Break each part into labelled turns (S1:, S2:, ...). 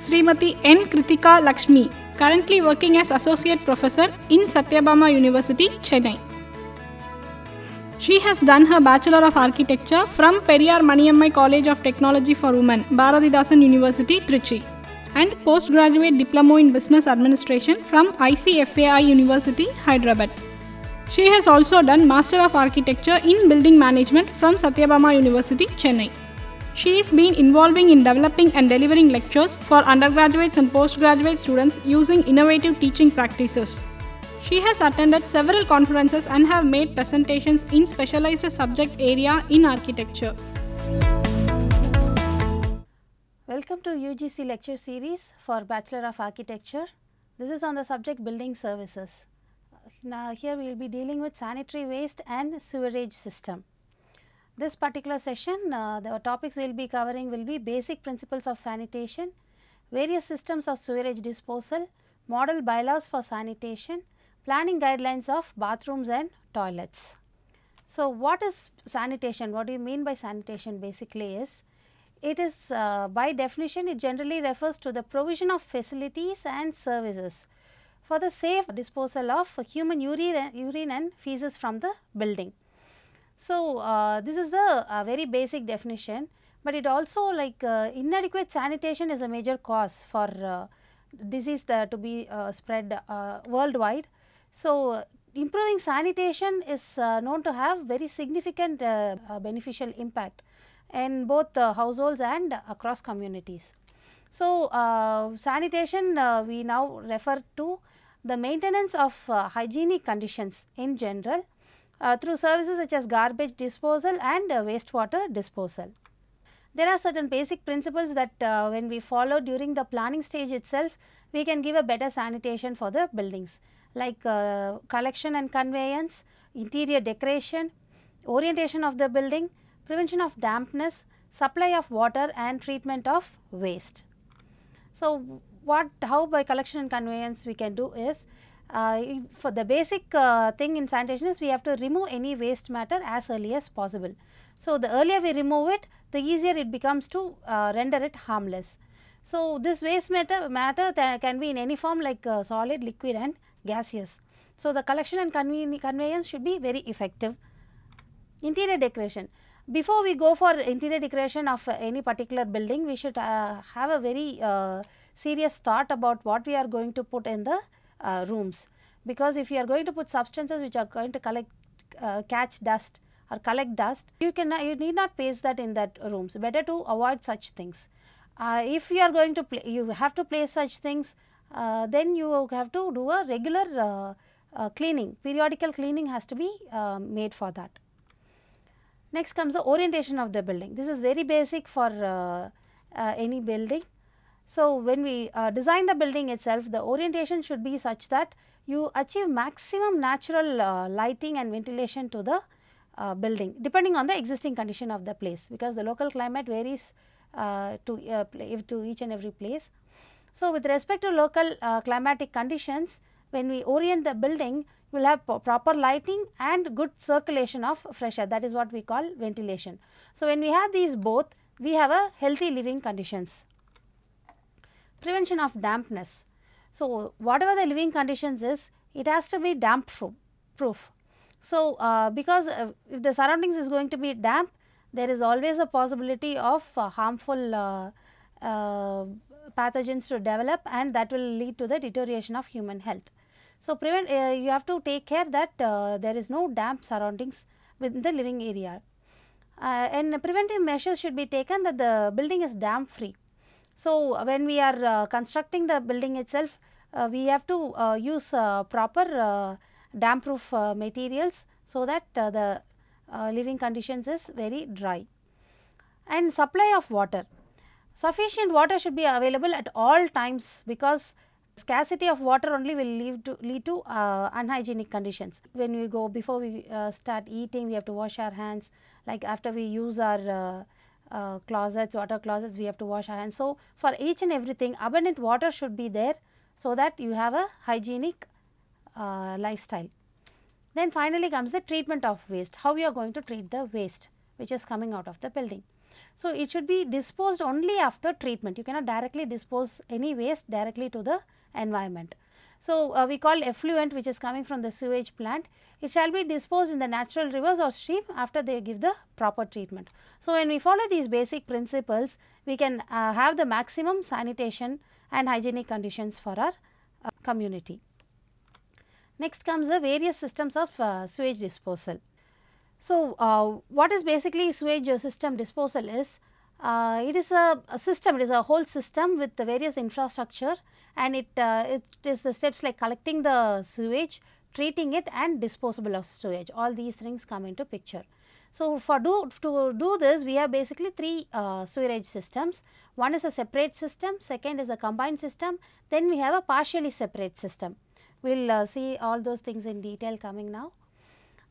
S1: Srimati N. Kritika Lakshmi, currently working as Associate Professor in Satyabama University, Chennai. She has done her Bachelor of Architecture from Periyar Maniammai College of Technology for Women, Bharathidasan University, Trichy, and Postgraduate Diploma in Business Administration from ICFAI University, Hyderabad. She has also done Master of Architecture in Building Management from Satyabama University, Chennai. She has been involving in developing and delivering lectures for undergraduates and postgraduate students using innovative teaching practices. She has attended several conferences and have made presentations in specialized subject area in architecture.
S2: Welcome to UGC lecture series for Bachelor of Architecture. This is on the subject building services. Now here we will be dealing with sanitary waste and sewerage system. This particular session, the topics we will be covering will be basic principles of sanitation, various systems of sewerage disposal, model bylaws for sanitation, planning guidelines of bathrooms and toilets. So, what is sanitation? What do you mean by sanitation? Basically is, it is by definition it generally refers to the provision of facilities and services for the safe disposal of human urine and feces from the building. So, this is the very basic definition, but it also inadequate sanitation is a major cause for disease to be spread worldwide. So, improving sanitation is known to have very significant beneficial impact in both households and across communities. So, sanitation we now refer to the maintenance of hygienic conditions in general through services such as garbage disposal and wastewater disposal. There are certain basic principles that when we follow during the planning stage itself, we can give a better sanitation for the buildings, like collection and conveyance, interior decoration, orientation of the building, prevention of dampness, supply of water and treatment of waste. So, how by collection and conveyance we can do is, for the basic thing in sanitation is we have to remove any waste matter as early as possible. So, the earlier we remove it, the easier it becomes to render it harmless. So, this waste matter can be in any form like solid, liquid and gaseous. So, the collection and conveyance should be very effective. Interior decoration. Before we go for interior decoration of any particular building, we should have a very serious thought about what we are going to put in the rooms, because if you are going to put substances which are going to catch dust or collect dust, you need not paste that in that rooms. Better to avoid such things. If you are going to you have to place such things, then you have to do a regular cleaning. Periodical cleaning has to be made for that. Next comes the orientation of the building. This is very basic for any building. So, when we design the building itself, the orientation should be such that you achieve maximum natural lighting and ventilation to the building, depending on the existing condition of the place, because the local climate varies to each and every place. So, with respect to local climatic conditions, when we orient the building, you will have proper lighting and good circulation of fresh air, that is what we call ventilation. So, when we have these both, we have a healthy living conditions. Prevention of dampness. So, whatever the living conditions is, it has to be damp proof. So, because if the surroundings is going to be damp, there is always a possibility of harmful pathogens to develop, and that will lead to the deterioration of human health. So, you have to take care that there is no damp surroundings within the living area, and preventive measures should be taken that the building is damp free. So, when we are constructing the building itself, we have to use proper damp proof materials, so that the living conditions is very dry. And supply of water. Sufficient water should be available at all times, because scarcity of water only will lead to unhygienic conditions. When we go, before we start eating, we have to wash our hands, like after we use our water closets, we have to wash our hands. So, for each and everything abundant water should be there, so that you have a hygienic lifestyle. Then finally comes the treatment of waste, how we are going to treat the waste which is coming out of the building. So, it should be disposed only after treatment. You cannot directly dispose any waste directly to the environment. So, we call effluent which is coming from the sewage plant, it shall be disposed in the natural rivers or stream after they give the proper treatment. So, when we follow these basic principles, we can have the maximum sanitation and hygienic conditions for our community. Next comes the various systems of sewage disposal. So, what is basically sewage system disposal is, it is a system, it is a whole system with the various infrastructure, and it is the steps like collecting the sewage, treating it and disposable of sewage, all these things come into picture. So, to do this we have basically three sewerage systems. One is a separate system, second is a combined system, then we have a partially separate system. We will see all those things in detail coming now.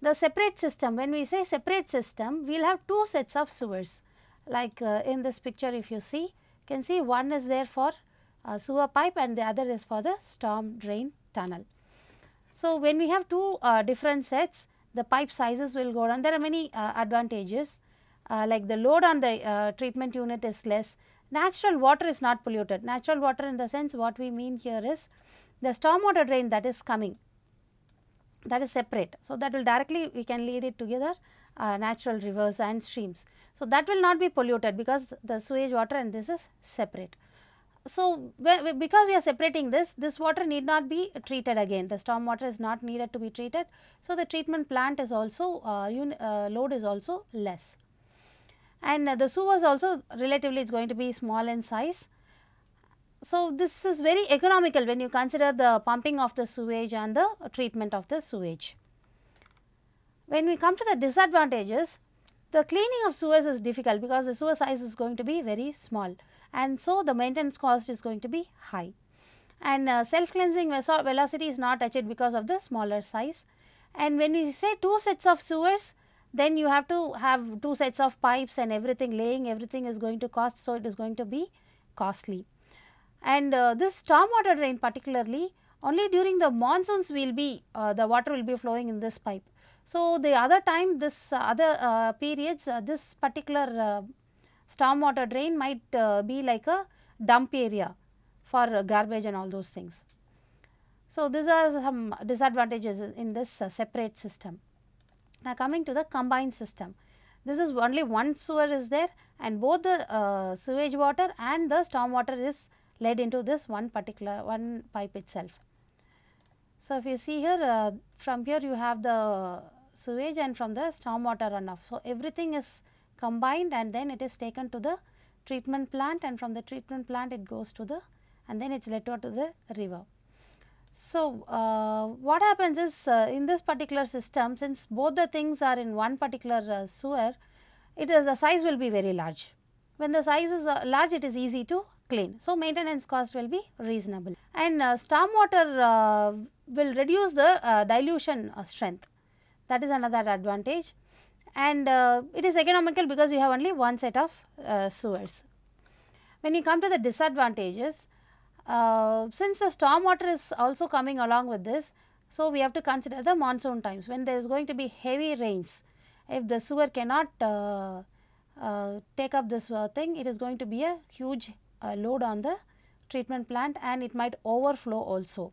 S2: The separate system, when we say separate system, we will have two sets of sewers, like in this picture if you see, you can see one is there for sewer pipe and the other is for the storm drain tunnel. So, when we have two different sets, the pipe sizes will go down. There are many advantages, like the load on the treatment unit is less. Natural water is not polluted. Natural water in the sense what we mean here is the stormwater drain that is coming, that is separate. So, that will directly we can lead it together, natural rivers and streams. So, that will not be polluted because the sewage water and this is separate. So, because we are separating this water need not be treated again, the storm water is not needed to be treated. So, the treatment plant is also load is also less, and the sewers also relatively is going to be small in size. So, this is very economical when you consider the pumping of the sewage and the treatment of the sewage. When we come to the disadvantages, the cleaning of sewers is difficult because the sewer size is going to be very small, and so the maintenance cost is going to be high, and self cleansing velocity is not achieved because of the smaller size. And when we say two sets of sewers, then you have to have two sets of pipes and everything, laying everything is going to cost, so it is going to be costly. And this stormwater drain particularly, only during the monsoons will be the water will be flowing in this pipe. So, the other time this other periods this particular stormwater drain might be like a dump area for garbage and all those things. So, these are some disadvantages in this separate system. Now, coming to the combined system, this is only one sewer is there and both the sewage water and the storm water is led into this one pipe itself. So, if you see here from here you have the sewage and from the storm water runoff. So, everything is combined and then it is taken to the treatment plant, and from the treatment plant it goes to the, and then it is let out to the river. So, what happens is in this particular system, since both the things are in one particular sewer, the size will be very large. When the size is large, it is easy to clean. So, maintenance cost will be reasonable, and stormwater will reduce the dilution strength, that is another advantage, and it is economical because you have only one set of sewers. When you come to the disadvantages, since the storm water is also coming along with this, so we have to consider the monsoon times when there is going to be heavy rains. If the sewer cannot take up this thing, it is going to be a huge load on the treatment plant, and it might overflow also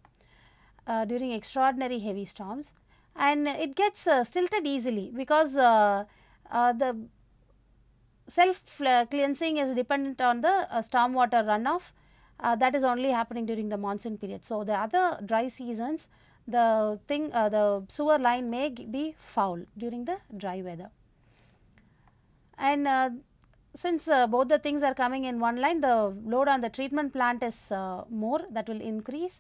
S2: during extraordinary heavy storms, and it gets stilted easily because the self cleansing is dependent on the storm water runoff. That is only happening during the monsoon period. So, the other dry seasons the sewer line may be foul during the dry weather, and since both the things are coming in one line, the load on the treatment plant is more, that will increase.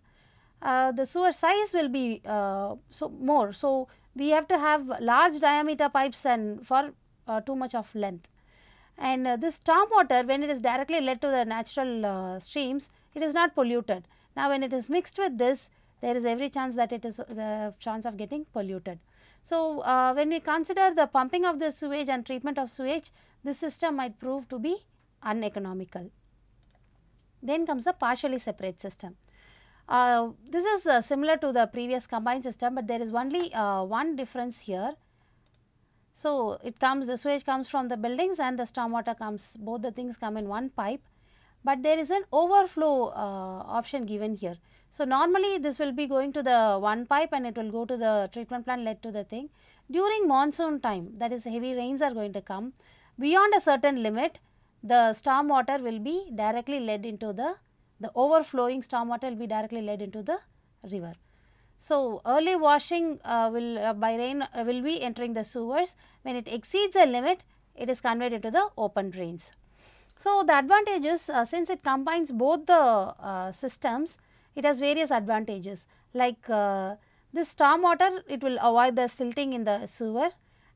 S2: The sewer size will be more. So, we have to have large diameter pipes and for too much of length. And this storm water, when it is directly led to the natural streams, it is not polluted. Now, when it is mixed with this, there is every chance that it is the chance of getting polluted. So, when we consider the pumping of the sewage and treatment of sewage, this system might prove to be uneconomical. Then comes the partially separate system. This is similar to the previous combined system, but there is only one difference here. So, it comes, the sewage comes from the buildings and the stormwater comes, both the things come in one pipe, but there is an overflow option given here. So, normally this will be going to the one pipe and it will go to the treatment plant, led to the thing. During monsoon time, that is heavy rains are going to come, beyond a certain limit, the storm water will be directly led into the overflowing storm water will be directly led into the river. So, early washing by rain will be entering the sewers. When it exceeds the limit, it is conveyed into the open drains. So, the advantages, since it combines both the systems, it has various advantages, like this storm water, it will avoid the silting in the sewer,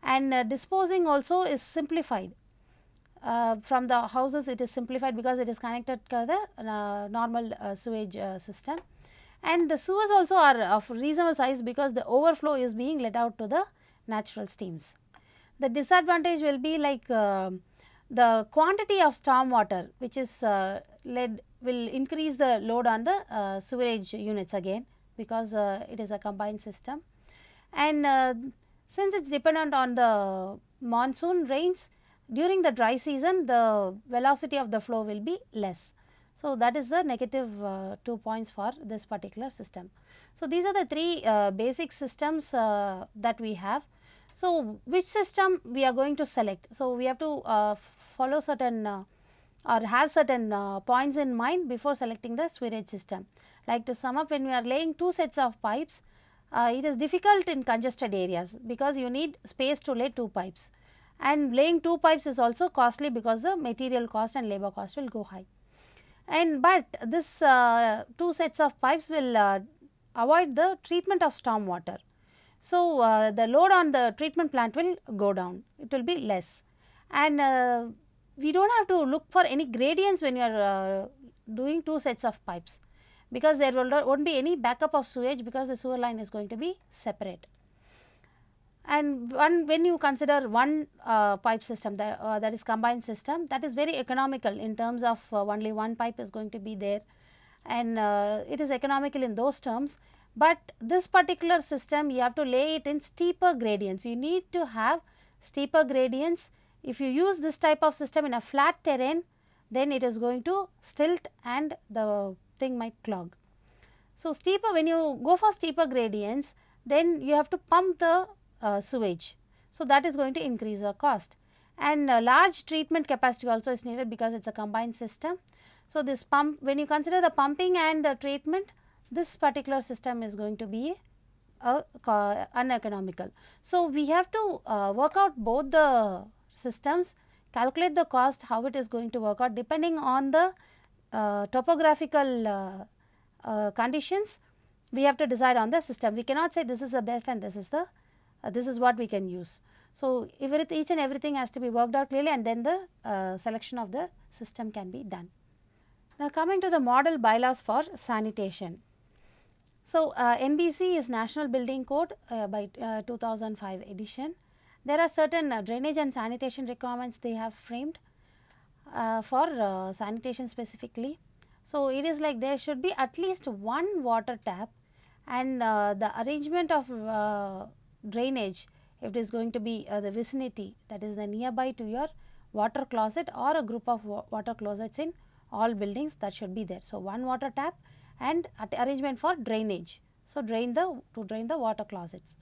S2: and disposing also is simplified. From the houses it is simplified because it is connected to the normal sewage system, and the sewers also are of reasonable size because the overflow is being let out to the natural streams. The disadvantage will be like the quantity of storm water which is led will increase the load on the sewerage units again, because it is a combined system, and since it is dependent on the monsoon rains, during the dry season the velocity of the flow will be less. So, that is the negative 2 points for this particular system. So, these are the three basic systems that we have. So, which system we are going to select? So, we have to follow certain or have certain points in mind before selecting the sewerage system. Like, to sum up, when we are laying two sets of pipes, it is difficult in congested areas because you need space to lay two pipes, and laying two pipes is also costly because the material cost and labor cost will go high. And but this two sets of pipes will avoid the treatment of storm water. So, the load on the treatment plant will go down, it will be less, and we do not have to look for any gradients when you are doing two sets of pipes, because there will not be any backup of sewage because the sewer line is going to be separate. And when you consider one pipe system, that is combined system, that is very economical in terms of only one pipe is going to be there, and it is economical in those terms. But this particular system, you have to lay it in steeper gradients. You need to have steeper gradients. If you use this type of system in a flat terrain, then it is going to stilt and the thing might clog. So, steeper, when you go for steeper gradients, then you have to pump the sewage. So, that is going to increase the cost, and large treatment capacity also is needed because it is a combined system. So, this pump, when you consider the pumping and treatment, this particular system is going to be uneconomical. So, we have to work out both the systems, calculate the cost, how it is going to work out depending on the topographical conditions. We have to decide on the system. We cannot say this is the best and this is the this is what we can use. So, each and everything has to be worked out clearly, and then the selection of the system can be done. Now, coming to the model bylaws for sanitation. So, NBC is National Building Code by 2005 edition. There are certain drainage and sanitation requirements they have framed for sanitation specifically. So, it is like there should be at least one water tap, and the arrangement of drainage, if it is going to be the vicinity, that is the nearby to your water closet or a group of water closets in all buildings, that should be there. So, one water tap and arrangement for drainage. So, to drain the water closets.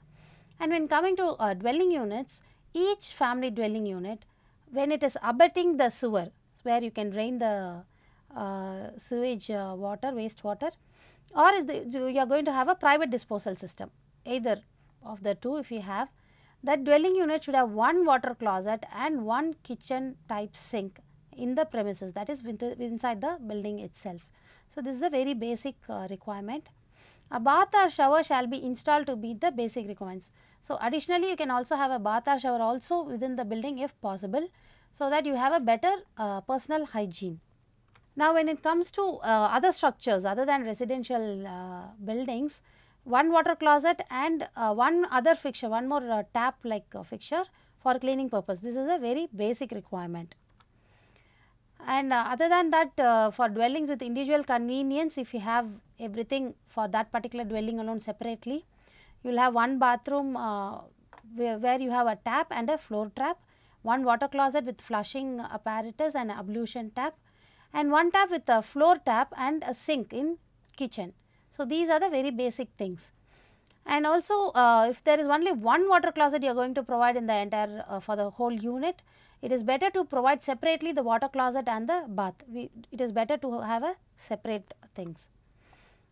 S2: And when coming to dwelling units, each family dwelling unit, when it is abutting the sewer, where you can drain the sewage water, waste water, or you are going to have a private disposal system, either of the two. If you have, that dwelling unit should have one water closet and one kitchen type sink in the premises, that is inside the building itself. So, this is a very basic requirement. A bath or shower shall be installed to meet the basic requirements. So, additionally you can also have a bath or shower also within the building if possible, so that you have a better personal hygiene. Now, when it comes to other structures other than residential buildings, one water closet and one other fixture, one more tap like fixture for cleaning purpose. This is a very basic requirement. And other than that, for dwellings with individual convenience, if you have everything for that particular dwelling alone separately, you will have one bathroom where you have a tap and a floor trap, one water closet with flushing apparatus and ablution tap, and one tap with a floor tap and a sink in kitchen. So, these are the very basic things. And also if there is only one water closet you are going to provide in the entire for the whole unit, it is better to provide separately the water closet and the bath. It is better to have a separate things.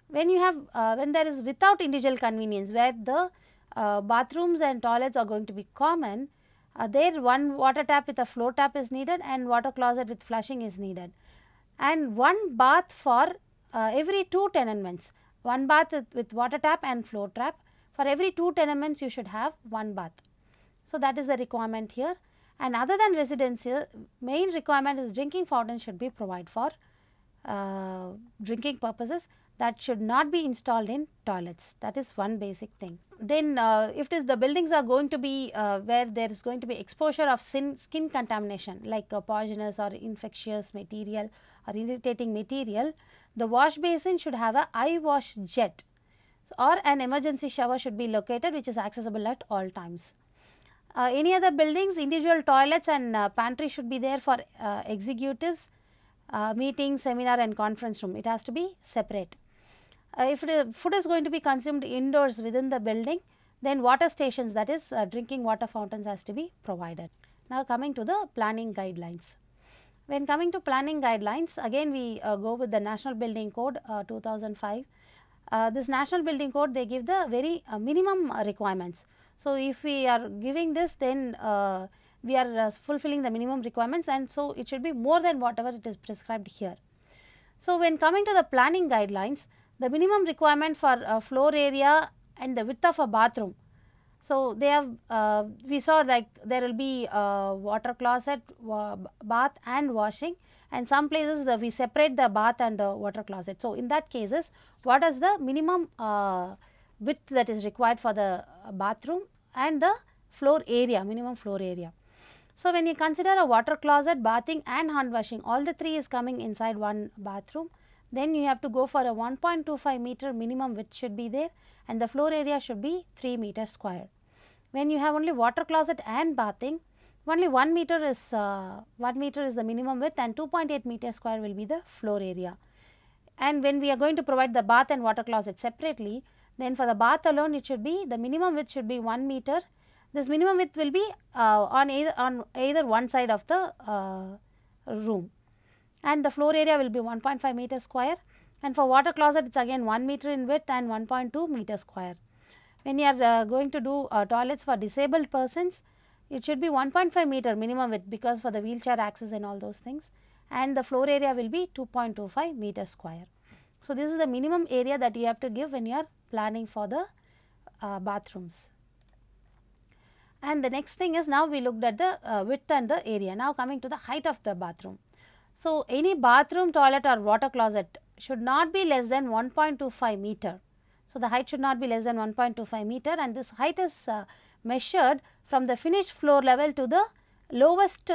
S2: When you have when there is without individual convenience, where the bathrooms and toilets are going to be common, there one water tap with a floor tap is needed and water closet with flushing is needed, and one bath for every 2 tenements, one bath with water tap and floor tap. For every 2 tenements you should have one bath. So, that is the requirement here. And other than residential, main requirement is drinking fountain should be provided for drinking purposes, that should not be installed in toilets. That is one basic thing. Then if it is the buildings are going to be where there is going to be exposure of skin contamination like poisonous or infectious material or irritating material, the wash basin should have a eye wash jet or an emergency shower should be located, which is accessible at all times. Any other buildings, individual toilets and pantry should be there for executives, meetings, seminar and conference room. It has to be separate. If food is going to be consumed indoors within the building, then water stations, that is drinking water fountains, has to be provided. Now, coming to the planning guidelines. When coming to planning guidelines, again we go with the National Building Code 2005. This National Building Code, they give the very minimum requirements. So, if we are giving this, then we are fulfilling the minimum requirements, and so it should be more than whatever it is prescribed here. So, when coming to the planning guidelines, the minimum requirement for floor area and the width of a bathroom. So, they have we saw like there will be water closet, bath and washing, and some places we separate the bath and the water closet. So, in that cases, what is the minimum width that is required for the bathroom and the floor area, minimum floor area. So, when you consider a water closet, bathing and hand washing, all the three is coming inside one bathroom, then you have to go for a 1.25 meter minimum width should be there, and the floor area should be 3 meters square. When you have only water closet and bathing, only 1 meter is the minimum width and 2.8 meters square will be the floor area. And when we are going to provide the bath and water closet separately, then for the bath alone it should be, the minimum width should be 1 meter. This minimum width will be on either one side of the room, and the floor area will be 1.5 meters square, and for water closet it is again 1 meter in width and 1.2 meters square. When you are going to do toilets for disabled persons, it should be 1.5 meter minimum width, because for the wheelchair access and all those things, and the floor area will be 2.25 meters square. So, this is the minimum area that you have to give when you are planning for the bathrooms. And the next thing is, now we looked at the width and the area. Now, coming to the height of the bathroom. So, any bathroom, toilet or water closet should not be less than 1.25 meter. So, the height should not be less than 1.25 meter, and this height is measured from the finished floor level to the lowest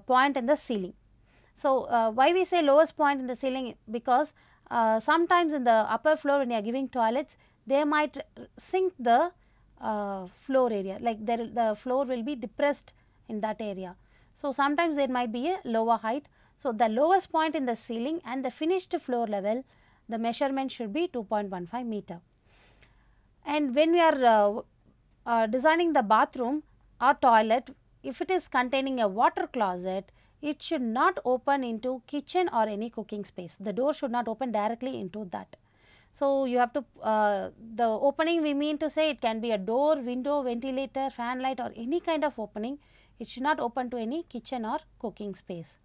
S2: point in the ceiling. So, why we say lowest point in the ceiling? Because sometimes in the upper floor when you are giving toilets, they might sink the floor area, like the floor will be depressed in that area. So, sometimes there might be a lower height. So, the lowest point in the ceiling and the finished floor level, the measurement should be 2.15 meter. And when we are designing the bathroom or toilet, if it is containing a water closet, it should not open into kitchen or any cooking space. The door should not open directly into that. So, you have to the opening, we mean to say it can be a door, window, ventilator, fan light or any kind of opening. It should not open to any kitchen or cooking space.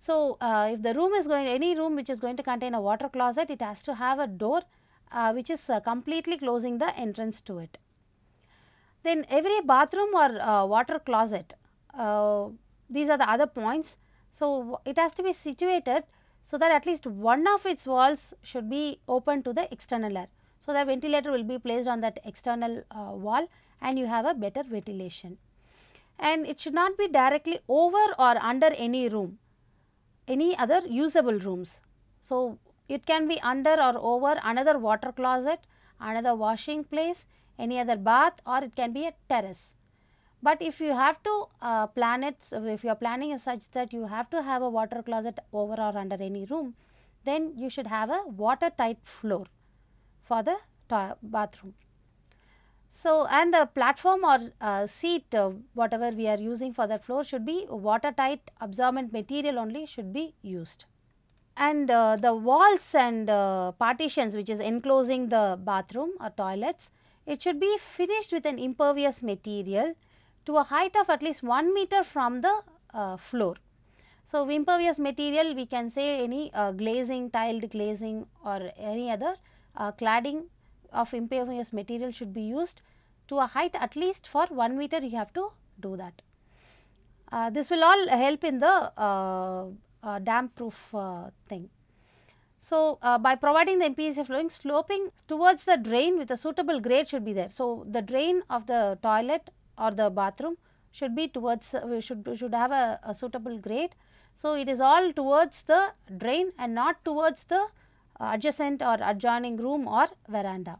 S2: So, if the room is going, any room which is going to contain a water closet, it has to have a door which is completely closing the entrance to it. Then every bathroom or water closet, these are the other points. So, it has to be situated so that at least one of its walls should be open to the external air. So, the ventilator will be placed on that external wall and you have a better ventilation. And it should not be directly over or under any room, any other usable rooms. So, it can be under or over another water closet, another washing place, any other bath, or it can be a terrace. But if you have to plan it, so if your planning is such that you have to have a water closet over or under any room, then you should have a watertight floor for the bathroom. So, and the platform or seat whatever we are using for that floor should be watertight absorbent material only should be used. And the walls and partitions which is enclosing the bathroom or toilets, it should be finished with an impervious material to a height of at least 1 meter from the floor. So, impervious material we can say any glazing, tiled glazing or any other cladding of impervious material should be used to a height at least for 1 meter you have to do that. This will all help in the damp proof thing. So, by providing the MPVC flooring, sloping towards the drain with a suitable grade should be there. So, the drain of the toilet or the bathroom should be towards should have a suitable grade. So, it is all towards the drain and not towards the adjacent or adjoining room or veranda.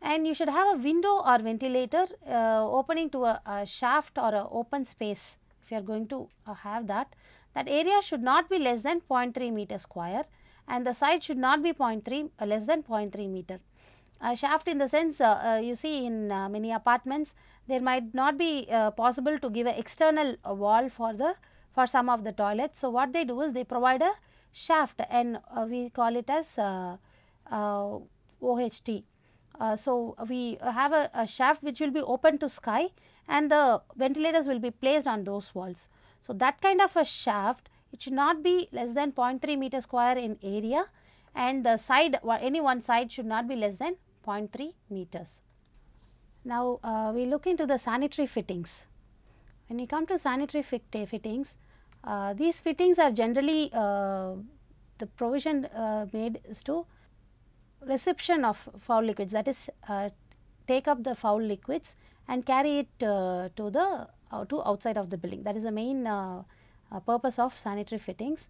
S2: And you should have a window or ventilator opening to a shaft or a open space. If you are going to have that, that area should not be less than 0.3 meter square and the side should not be less than 0.3 meter. A shaft in the sense you see in many apartments there might not be possible to give an external wall for some of the toilets. So, what they do is they provide a shaft and we call it as OHT. So, we have a shaft which will be open to sky and the ventilators will be placed on those walls. So, that kind of a shaft, it should not be less than 0.3 meter square in area and the side, any one side should not be less than 0.3 meters. Now, we look into the sanitary fittings. When we come to sanitary fittings, these fittings are generally the provision made is to reception of foul liquids, that is take up the foul liquids and carry it to outside of the building. That is the main purpose of sanitary fittings.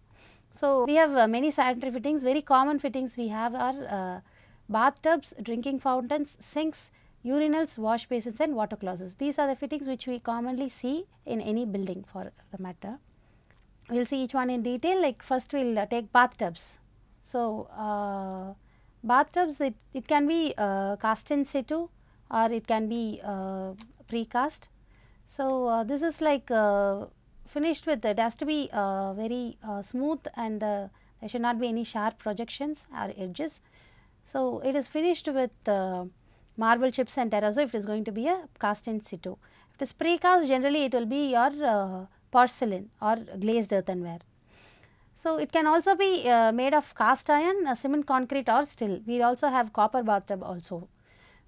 S2: So, we have many sanitary fittings. Very common fittings we have are bathtubs, drinking fountains, sinks, urinals, wash basins and water closets. These are the fittings which we commonly see in any building for the matter. We will see each one in detail. Like first we will take bathtubs. So, bathtubs it can be cast in situ or it can be precast. So, this is like finished with, it has to be very smooth and there should not be any sharp projections or edges. So, it is finished with marble chips and terrazzo if it is going to be a cast in situ. If it is precast, generally it will be your porcelain or glazed earthenware. So, it can also be made of cast iron, cement concrete or steel. We also have copper bathtub also.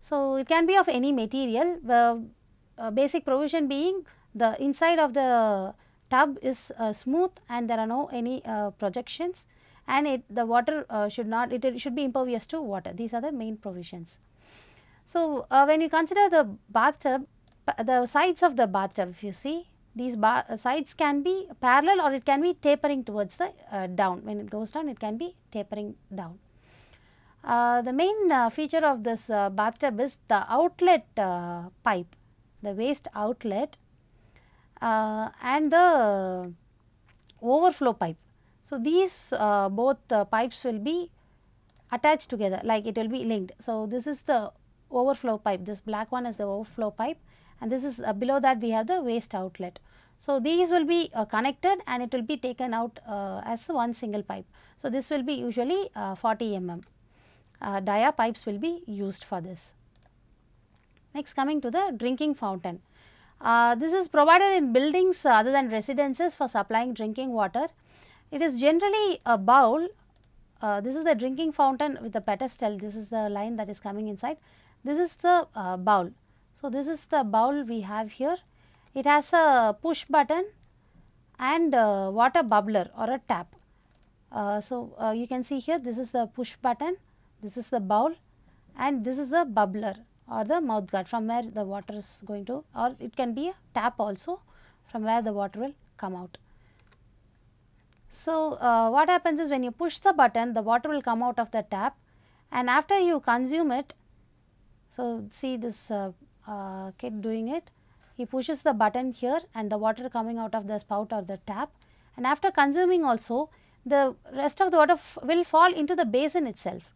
S2: So, it can be of any material, the basic provision being the inside of the tub is smooth and there are no any projections and the water should not, it should be impervious to water. These are the main provisions. So, when you consider the bathtub, the sides of the bathtub, if you see, these sides can be parallel or it can be tapering towards the down. When it goes down, it can be tapering down. The main feature of this bathtub is the outlet pipe, the waste outlet and the overflow pipe. So, these both pipes will be attached together, like it will be linked. So, this is the overflow pipe, this black one is the overflow pipe and this is below that we have the waste outlet. So, these will be connected and it will be taken out as one single pipe. So, this will be usually 40 mm. Dia pipes will be used for this. Next, coming to the drinking fountain. This is provided in buildings other than residences for supplying drinking water. It is generally a bowl. This is the drinking fountain with the pedestal. This is the line that is coming inside. This is the bowl. So, this is the bowl we have here. It has a push button and water bubbler or a tap. So, you can see here this is the push button, this is the bowl and this is the bubbler or the mouth guard from where the water is going to, or it can be a tap also from where the water will come out. So, what happens is when you push the button, the water will come out of the tap and after you consume it, so see this kid doing it, he pushes the button here and the water coming out of the spout or the tap, and after consuming also the rest of the water will fall into the basin itself.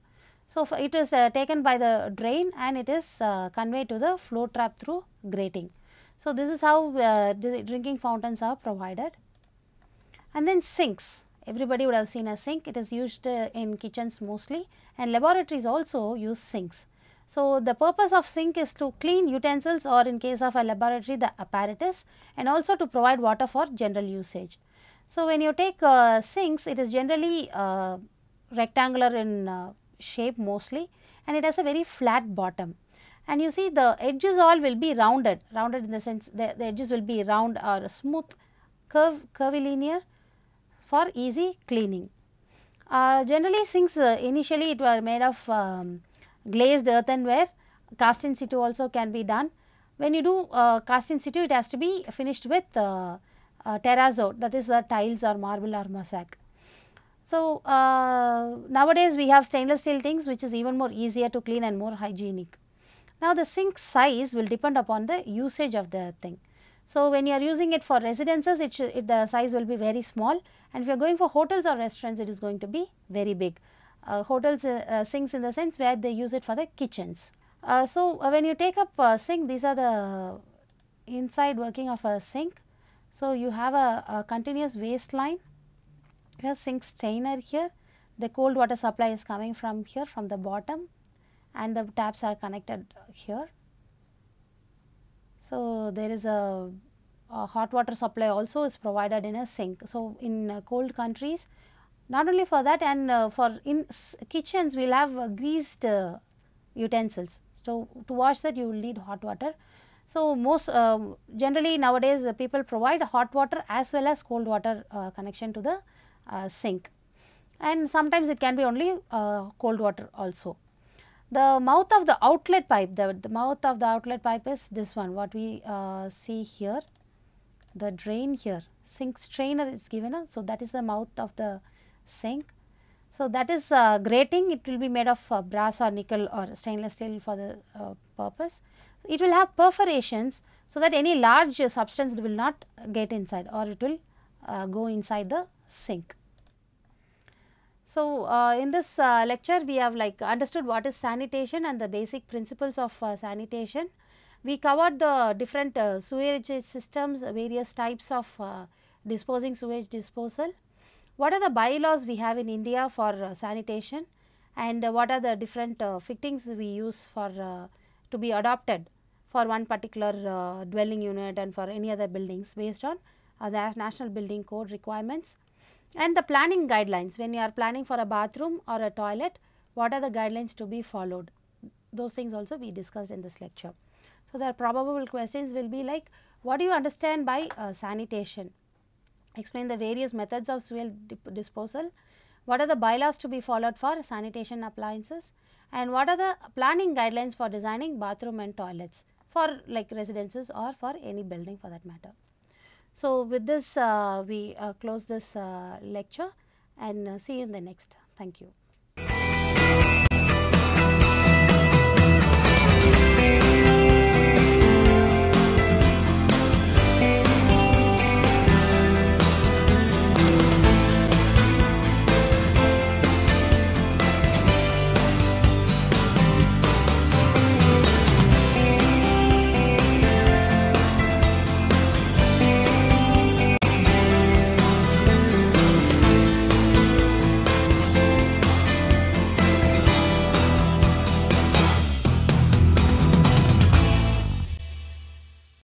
S2: So, it is taken by the drain and it is conveyed to the flow trap through grating. So, this is how drinking fountains are provided. And then sinks, everybody would have seen a sink, it is used in kitchens mostly, and laboratories also use sinks. So, the purpose of sink is to clean utensils, or in case of a laboratory the apparatus, and also to provide water for general usage. So, when you take sinks, it is generally rectangular in shape mostly, and it has a very flat bottom, and you see the edges all will be rounded in the sense the edges will be round or smooth, curvilinear for easy cleaning. Generally sinks initially it were made of glazed earthenware. Cast in situ also can be done. When you do cast in situ, it has to be finished with terrazzo, that is the tiles or marble or mosaic. So, nowadays we have stainless steel things which is even more easier to clean and more hygienic. Now, the sink size will depend upon the usage of the thing. So, when you are using it for residences, the size will be very small, and if you are going for hotels or restaurants, it is going to be very big. Hotels sinks in the sense where they use it for the kitchens. So, when you take up a sink, these are the inside working of a sink. So, you have a continuous waste line, you have sink strainer here, the cold water supply is coming from here from the bottom, and the taps are connected here. So, there is a hot water supply also is provided in a sink. So, in cold countries, not only for that, and for in kitchens we will have greased utensils. So, to wash that you will need hot water. So, most generally nowadays people provide hot water as well as cold water connection to the sink, and sometimes it can be only cold water also. The mouth of the outlet pipe, the mouth of the outlet pipe is this one, what we see here, the drain here, sink strainer is given. So, that is the mouth of the sink. So, that is grating, it will be made of brass or nickel or stainless steel for the purpose. It will have perforations, so that any large substance will not get inside, or it will go inside the sink. So, in this lecture we have understood what is sanitation and the basic principles of sanitation. We covered the different sewage systems, various types of disposing sewage disposal. What are the bylaws we have in India for sanitation, and what are the different fittings we use for to be adopted for one particular dwelling unit and for any other buildings based on the National Building Code requirements. And the planning guidelines, when you are planning for a bathroom or a toilet, what are the guidelines to be followed? Those things also we discussed in this lecture. So, the probable questions will be like, what do you understand by sanitation? Explain the various methods of sewage disposal. What are the bylaws to be followed for sanitation appliances? And what are the planning guidelines for designing bathroom and toilets for residences or for any building for that matter? So, with this we close this lecture, and see you in the next. Thank you.